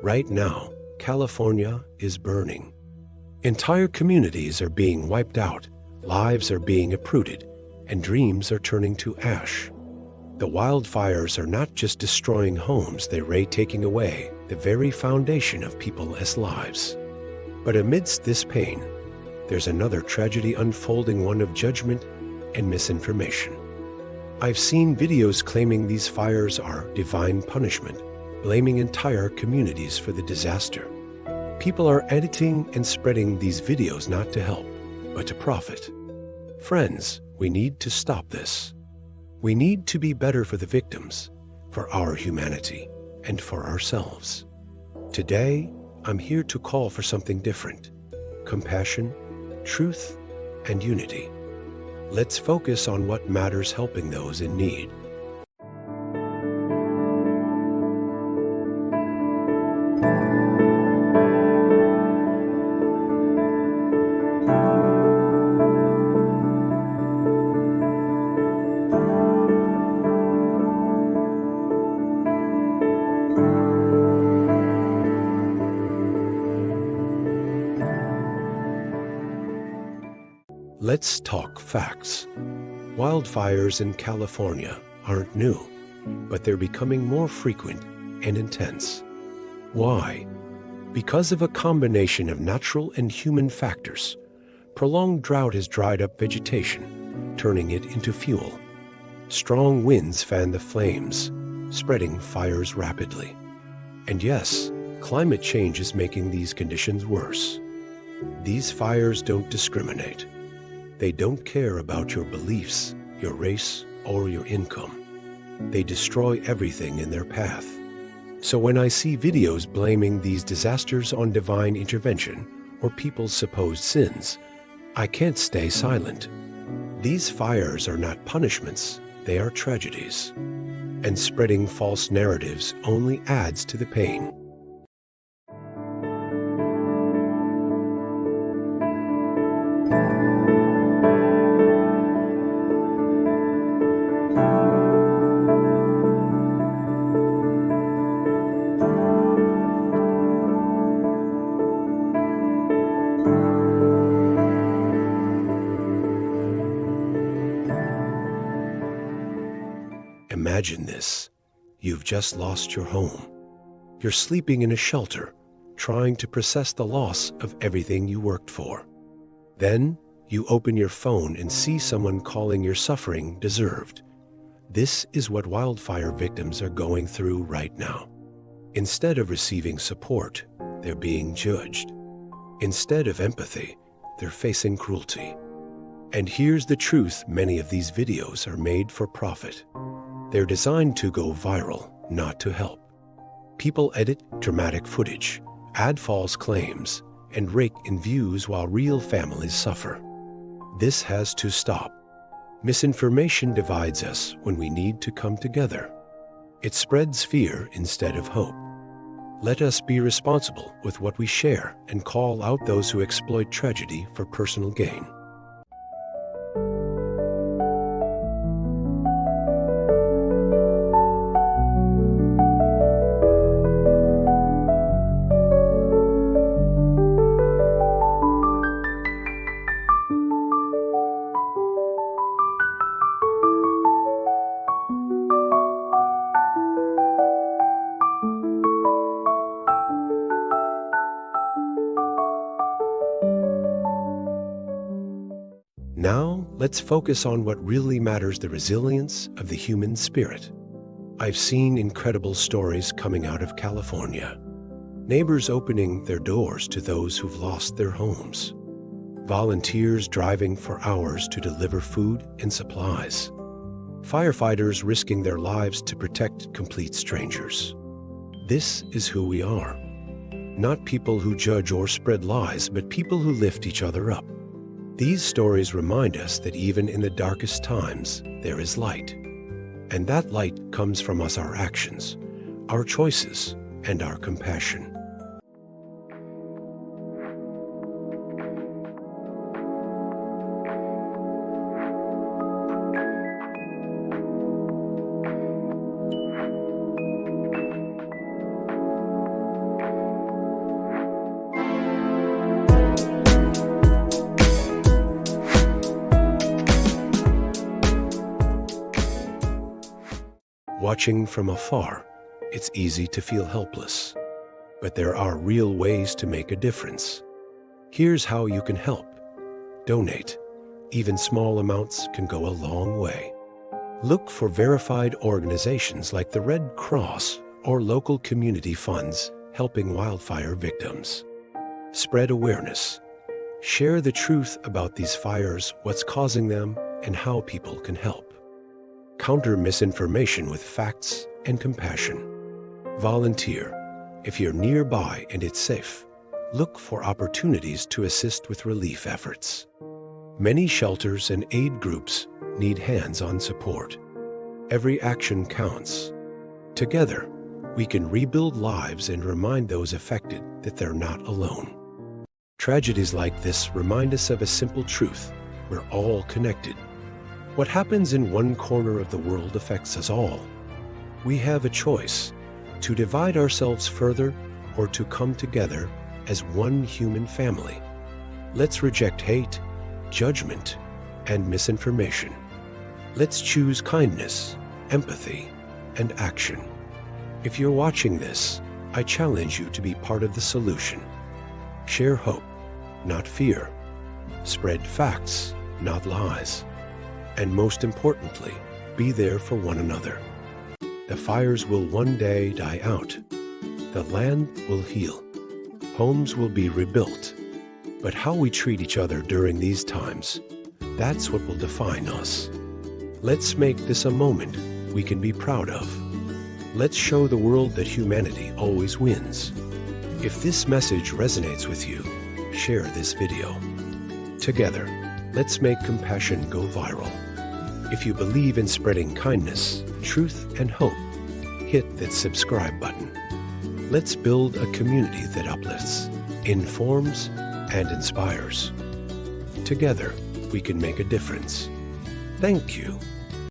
Right now, California is burning. Entire communities are being wiped out, lives are being uprooted, and dreams are turning to ash. The wildfires are not just destroying homes, they're taking away the very foundation of people as lives. But amidst this pain, there's another tragedy unfolding, one of judgment and misinformation. I've seen videos claiming these fires are divine punishment, blaming entire communities for the disaster. People are editing and spreading these videos not to help, but to profit. Friends, we need to stop this. We need to be better for the victims, for our humanity, and for ourselves. Today, I'm here to call for something different: compassion, truth, and unity. Let's focus on what matters, helping those in need. Let's talk facts. Wildfires in California aren't new, but they're becoming more frequent and intense. Why? Because of a combination of natural and human factors. Prolonged drought has dried up vegetation, turning it into fuel. Strong winds fan the flames, spreading fires rapidly. And yes, climate change is making these conditions worse. These fires don't discriminate. They don't care about your beliefs, your race, or your income. They destroy everything in their path. So when I see videos blaming these disasters on divine intervention or people's supposed sins, I can't stay silent. These fires are not punishments, they are tragedies. And spreading false narratives only adds to the pain. Imagine this. You've just lost your home. You're sleeping in a shelter, trying to process the loss of everything you worked for. Then, you open your phone and see someone calling your suffering deserved. This is what wildfire victims are going through right now. Instead of receiving support, they're being judged. Instead of empathy, they're facing cruelty. And here's the truth: many of these videos are made for profit. They're designed to go viral, not to help. People edit dramatic footage, add false claims, and rake in views while real families suffer. This has to stop. Misinformation divides us when we need to come together. It spreads fear instead of hope. Let us be responsible with what we share and call out those who exploit tragedy for personal gain. Now, let's focus on what really matters: the resilience of the human spirit. I've seen incredible stories coming out of California. Neighbors opening their doors to those who've lost their homes. Volunteers driving for hours to deliver food and supplies. Firefighters risking their lives to protect complete strangers. This is who we are. Not people who judge or spread lies, but people who lift each other up. These stories remind us that even in the darkest times, there is light. And that light comes from us, our actions, our choices, and our compassion. Watching from afar, it's easy to feel helpless. But there are real ways to make a difference. Here's how you can help. Donate. Even small amounts can go a long way. Look for verified organizations like the Red Cross or local community funds helping wildfire victims. Spread awareness. Share the truth about these fires, what's causing them, and how people can help. Counter misinformation with facts and compassion. Volunteer. If you're nearby and it's safe, look for opportunities to assist with relief efforts. Many shelters and aid groups need hands-on support. Every action counts. Together, we can rebuild lives and remind those affected that they're not alone. Tragedies like this remind us of a simple truth: we're all connected. What happens in one corner of the world affects us all. We have a choice: to divide ourselves further or to come together as one human family. Let's reject hate, judgment, and misinformation. Let's choose kindness, empathy, and action. If you're watching this, I challenge you to be part of the solution. Share hope, not fear. Spread facts, not lies. And most importantly, be there for one another. The fires will one day die out. The land will heal. Homes will be rebuilt. But how we treat each other during these times, that's what will define us. Let's make this a moment we can be proud of. Let's show the world that humanity always wins. If this message resonates with you, share this video. Together, let's make compassion go viral. If you believe in spreading kindness, truth, and hope, hit that subscribe button. Let's build a community that uplifts, informs, and inspires. Together, we can make a difference. Thank you